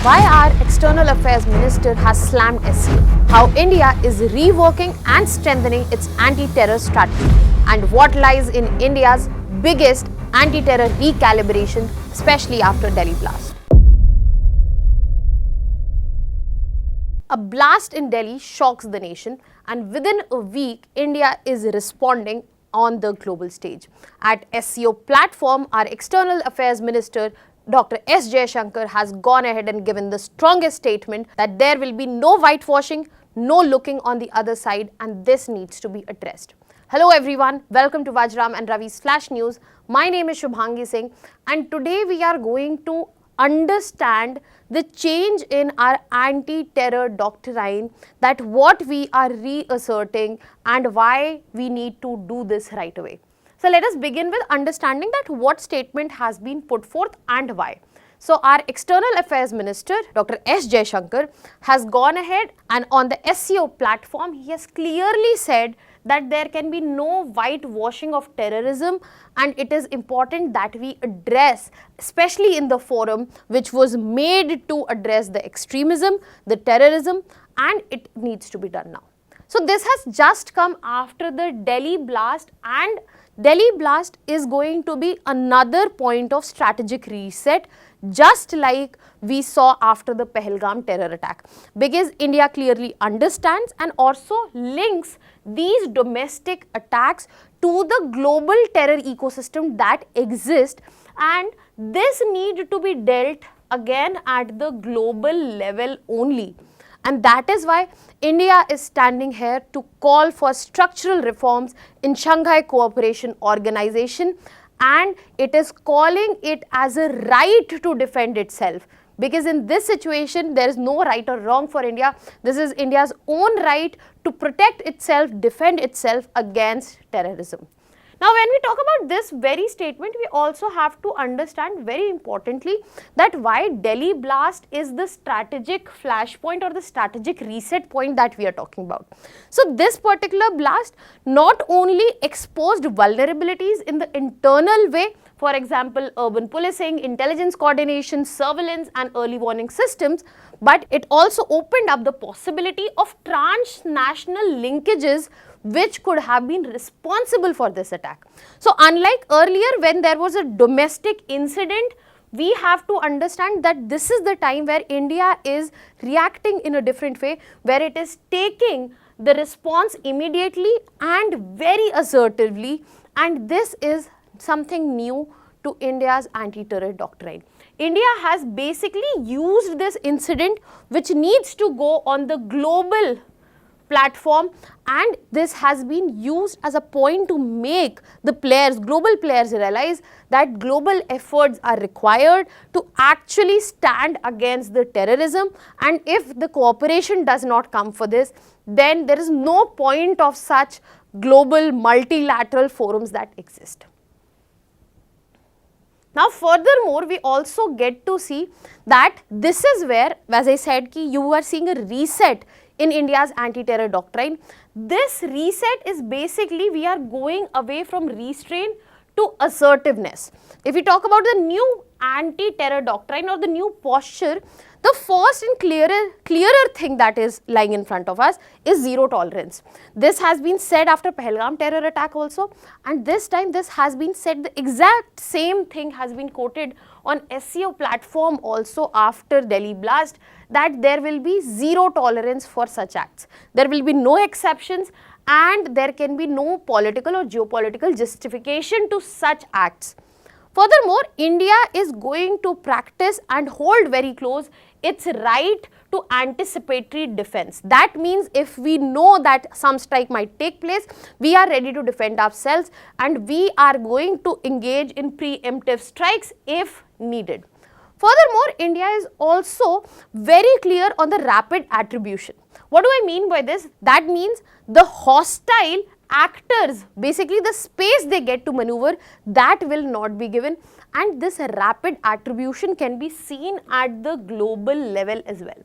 why our External Affairs Minister has slammed SCO, how India is reworking and strengthening its anti-terror strategy, and what lies in India's biggest anti-terror recalibration, especially after Delhi blast. A blast in Delhi shocks the nation, and within a week, India is responding on the global stage. At SCO platform, our External Affairs Minister Dr. S. Jaishankar has gone ahead and given the strongest statement that there will be no whitewashing, no looking on the other side, and this needs to be addressed. Hello everyone, welcome to Vajram and Ravi's Flash News. My name is Shubhangi Singh, and today we are going to understand the change in our anti-terror doctrine, that what we are reasserting and why we need to do this right away. So let us begin with understanding that what statement has been put forth and why. So our External Affairs Minister Dr. S. Jaishankar has gone ahead and on the SCO platform he has clearly said that there can be no whitewashing of terrorism, and it is important that we address, especially in the forum which was made to address the extremism, the terrorism, and it needs to be done now. So this has just come after the Delhi blast, and Delhi blast is going to be another point of strategic reset, just like we saw after the Pahalgam terror attack, because India clearly understands and also links these domestic attacks to the global terror ecosystem that exists, and this need to be dealt again at the global level only. And that is why India is standing here to call for structural reforms in Shanghai Cooperation Organization, and it is calling it as a right to defend itself. Because in this situation, there is no right or wrong for India. This is India's own right to protect itself, defend itself against terrorism. Now, when we talk about this very statement, we also have to understand very importantly that why Delhi blast is the strategic flashpoint or the strategic reset point that we are talking about. So, this particular blast not only exposed vulnerabilities in the internal way, for example, urban policing, intelligence coordination, surveillance and early warning systems, but it also opened up the possibility of transnational linkages which could have been responsible for this attack. So, unlike earlier when there was a domestic incident, we have to understand that this is the time where India is reacting in a different way, where it is taking the response immediately and very assertively, and this is something new to India's anti-terror doctrine. India has basically used this incident which needs to go on the global platform, and this has been used as a point to make the players, global players, realize that global efforts are required to actually stand against the terrorism, and if the cooperation does not come for this, then there is no point of such global multilateral forums that exist. Now, furthermore, we also get to see that this is where, as I said, you are seeing a reset in India's anti-terror doctrine. This reset is basically we are going away from restraint to assertiveness. If we talk about the new anti-terror doctrine or the new posture, the first and clearer thing that is lying in front of us is zero tolerance. This has been said after Pahalgam terror attack also, and this time this has been said, the exact same thing has been quoted on SCO platform also after Delhi blast, that there will be zero tolerance for such acts. There will be no exceptions, and there can be no political or geopolitical justification to such acts. Furthermore, India is going to practice and hold very close its right to anticipatory defense. That means if we know that some strike might take place, we are ready to defend ourselves, and we are going to engage in preemptive strikes if needed. Furthermore, India is also very clear on the rapid attribution. What do I mean by this? That means the hostile actors, basically the space they get to maneuver, that will not be given, and this rapid attribution can be seen at the global level as well.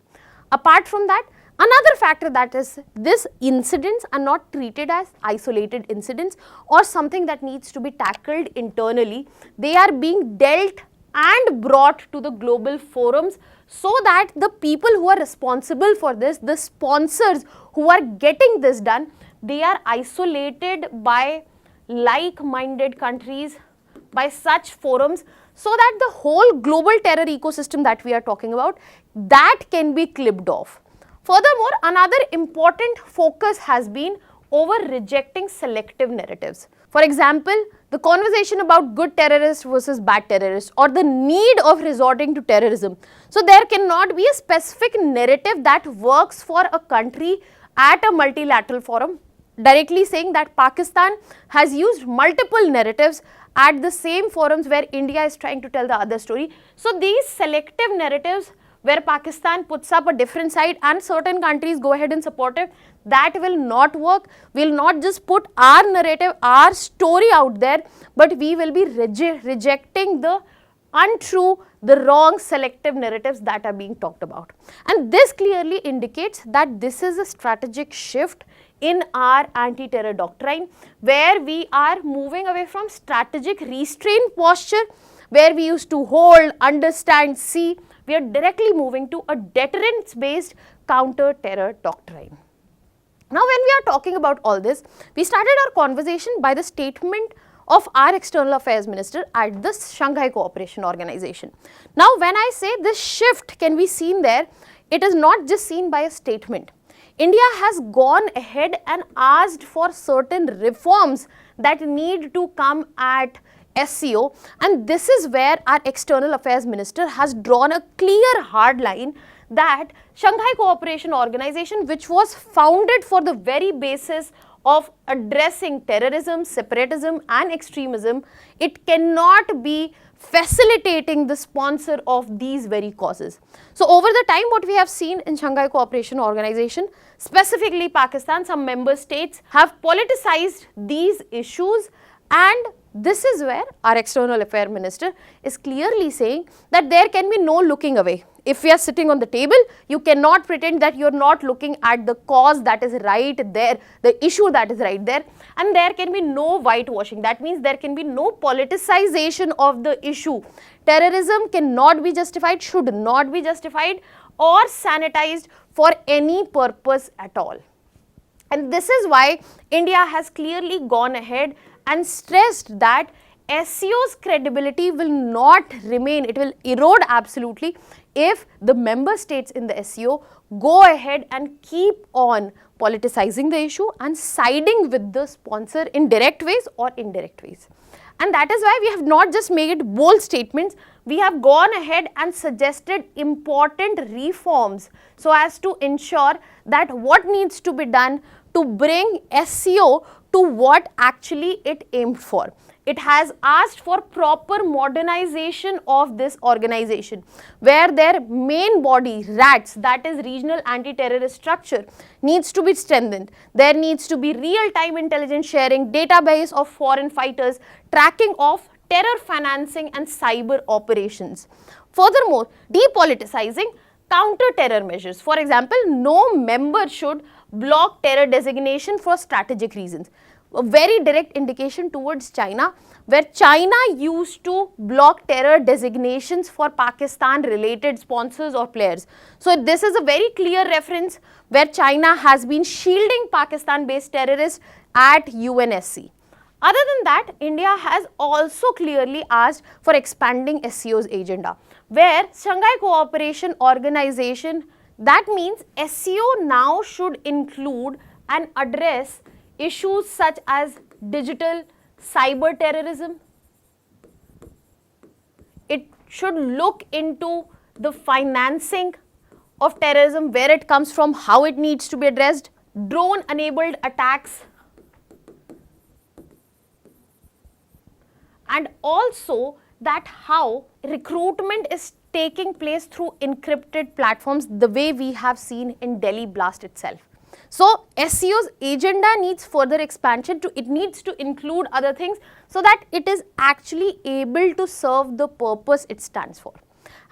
Apart from that, another factor that is these incidents are not treated as isolated incidents or something that needs to be tackled internally. They are being dealt and brought to the global forums so that the people who are responsible for this, the sponsors who are getting this done, they are isolated by like-minded countries, by such forums, so that the whole global terror ecosystem that we are talking about, that can be clipped off. Furthermore, another important focus has been over rejecting selective narratives. For example, the conversation about good terrorists versus bad terrorists, or the need of resorting to terrorism. So there cannot be a specific narrative that works for a country at a multilateral forum, directly saying that Pakistan has used multiple narratives at the same forums where India is trying to tell the other story. So these selective narratives where Pakistan puts up a different side and certain countries go ahead and support it, that will not work. We will not just put our narrative, our story out there, but we will be rejecting the untrue, the wrong selective narratives that are being talked about. And this clearly indicates that this is a strategic shift in our anti-terror doctrine, where we are moving away from strategic restraint posture, where we used to hold, understand, see. We are directly moving to a deterrence-based counter-terror doctrine. Now, when we are talking about all this, we started our conversation by the statement of our External Affairs Minister at the Shanghai Cooperation Organization. Now, when I say this shift can be seen there, it is not just seen by a statement. India has gone ahead and asked for certain reforms that need to come at SCO, and this is where our External Affairs Minister has drawn a clear hard line that Shanghai Cooperation Organization, which was founded for the very basis of addressing terrorism, separatism and extremism, it cannot be facilitating the sponsor of these very causes. So over the time, what we have seen in Shanghai Cooperation Organization, specifically Pakistan, some member states have politicized these issues, and this is where our External Affairs Minister is clearly saying that there can be no looking away. If we are sitting on the table, you cannot pretend that you are not looking at the cause that is right there, the issue that is right there, and there can be no whitewashing. That means there can be no politicization of the issue. Terrorism cannot be justified, should not be justified or sanitized for any purpose at all. And this is why India has clearly gone ahead and stressed that SCO's credibility will not remain, it will erode absolutely if the member states in the SCO go ahead and keep on politicizing the issue and siding with the sponsor in direct ways or indirect ways. And that is why we have not just made bold statements, we have gone ahead and suggested important reforms so as to ensure that what needs to be done to bring SCO to what actually it aimed for. It has asked for proper modernization of this organization, where their main body, RATS, that is Regional Anti-Terrorist Structure, needs to be strengthened. There needs to be real-time intelligence sharing, database of foreign fighters, tracking of terror financing and cyber operations. Furthermore, depoliticizing counter-terror measures. For example, no member should block terror designation for strategic reasons. A very direct indication towards China, where China used to block terror designations for Pakistan-related sponsors or players. So this is a very clear reference where China has been shielding Pakistan-based terrorists at UNSC. Other than that, India has also clearly asked for expanding SCO's agenda, where Shanghai Cooperation Organization, that means SCO now should include and address issues such as digital cyber terrorism. It should look into the financing of terrorism, where it comes from, how it needs to be addressed, drone enabled attacks, and also that how recruitment is taking place through encrypted platforms, the way we have seen in Delhi blast itself. So SCO's agenda needs further expansion, it needs to include other things so that it is actually able to serve the purpose it stands for.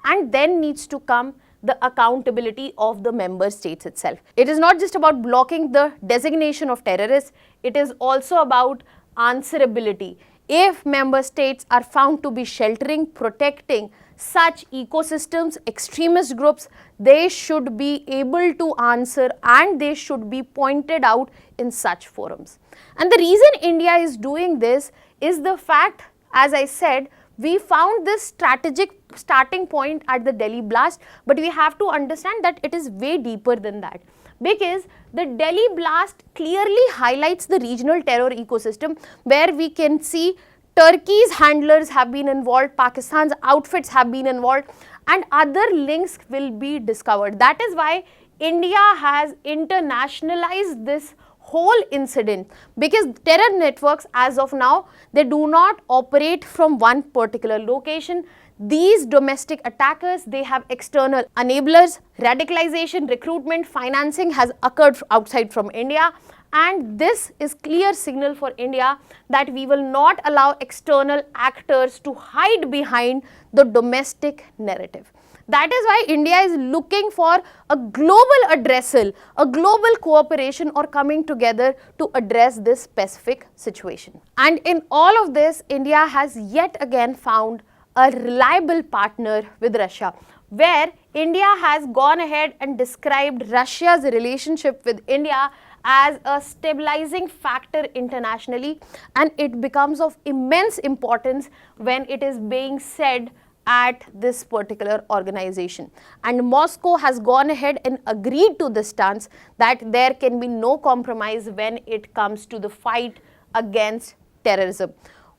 And then needs to come the accountability of the member states itself. It is not just about blocking the designation of terrorists, it is also about answerability. If member states are found to be sheltering, protecting, such ecosystems, extremist groups, they should be able to answer and they should be pointed out in such forums. And the reason India is doing this is the fact, as I said, we found this strategic starting point at the Delhi blast, but we have to understand that it is way deeper than that. Because the Delhi blast clearly highlights the regional terror ecosystem where we can see Turkey's handlers have been involved, Pakistan's outfits have been involved, and other links will be discovered. That is why India has internationalized this whole incident, because terror networks as of now, they do not operate from one particular location. These domestic attackers, they have external enablers, radicalization, recruitment, financing has occurred outside from India, and this is clear signal for India that we will not allow external actors to hide behind the domestic narrative. That is why India is looking for a global addressal, a global cooperation or coming together to address this specific situation. And in all of this, India has yet again found a reliable partner with Russia, where India has gone ahead and described Russia's relationship with India as a stabilizing factor internationally, and it becomes of immense importance when it is being said at this particular organization. And Moscow has gone ahead and agreed to the stance that there can be no compromise when it comes to the fight against terrorism.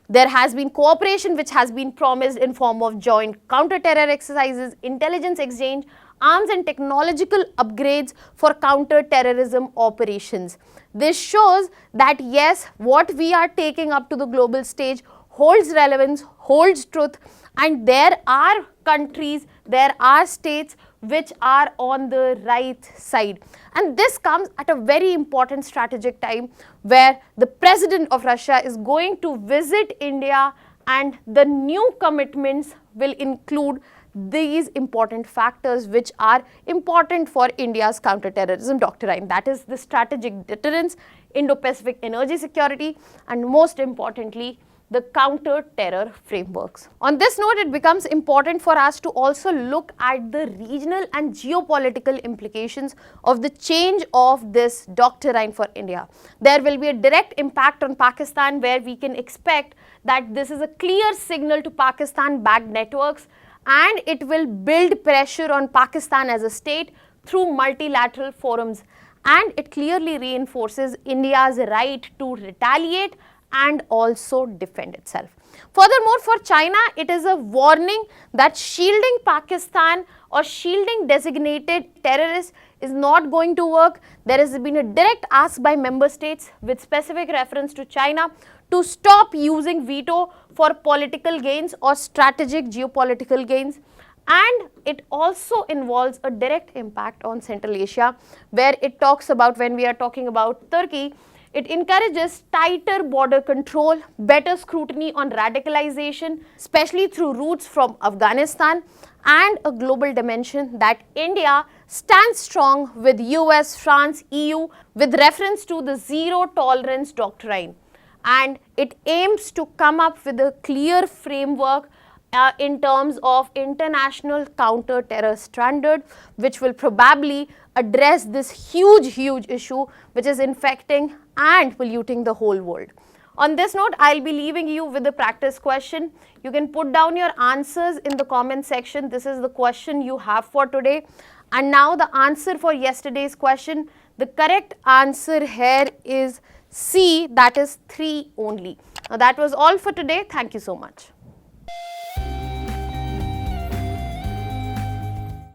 There has been cooperation which has been promised in form of joint counter-terror exercises, intelligence exchange, arms and technological upgrades for counter-terrorism operations. This shows that yes, what we are taking up to the global stage holds relevance, holds truth, and there are countries, there are states which are on the right side. And this comes at a very important strategic time where the president of Russia is going to visit India, and the new commitments will include these important factors which are important for India's counterterrorism doctrine. That is the strategic deterrence, Indo-Pacific energy security, and most importantly, the counter-terror frameworks. On this note, it becomes important for us to also look at the regional and geopolitical implications of the change of this doctrine for India. There will be a direct impact on Pakistan, where we can expect that this is a clear signal to Pakistan-backed networks, and it will build pressure on Pakistan as a state through multilateral forums, and it clearly reinforces India's right to retaliate and also defend itself. Furthermore, for China, it is a warning that shielding Pakistan or shielding designated terrorists is not going to work. There has been a direct ask by member states with specific reference to China to stop using veto for political gains or strategic geopolitical gains. And it also involves a direct impact on Central Asia, where it talks about, when we are talking about Turkey, it encourages tighter border control, better scrutiny on radicalization, especially through routes from Afghanistan, and a global dimension that India stands strong with US, France, EU with reference to the zero tolerance doctrine. And it aims to come up with a clear framework in terms of international counter-terror standard, which will probably address this huge issue which is infecting and polluting the whole world. On this note, I'll be leaving you with a practice question. You can put down your answers in the comment section. This is the question you have for today. And now the answer for yesterday's question, the correct answer here is C, that is 3 only. Now that was all for today. Thank you so much.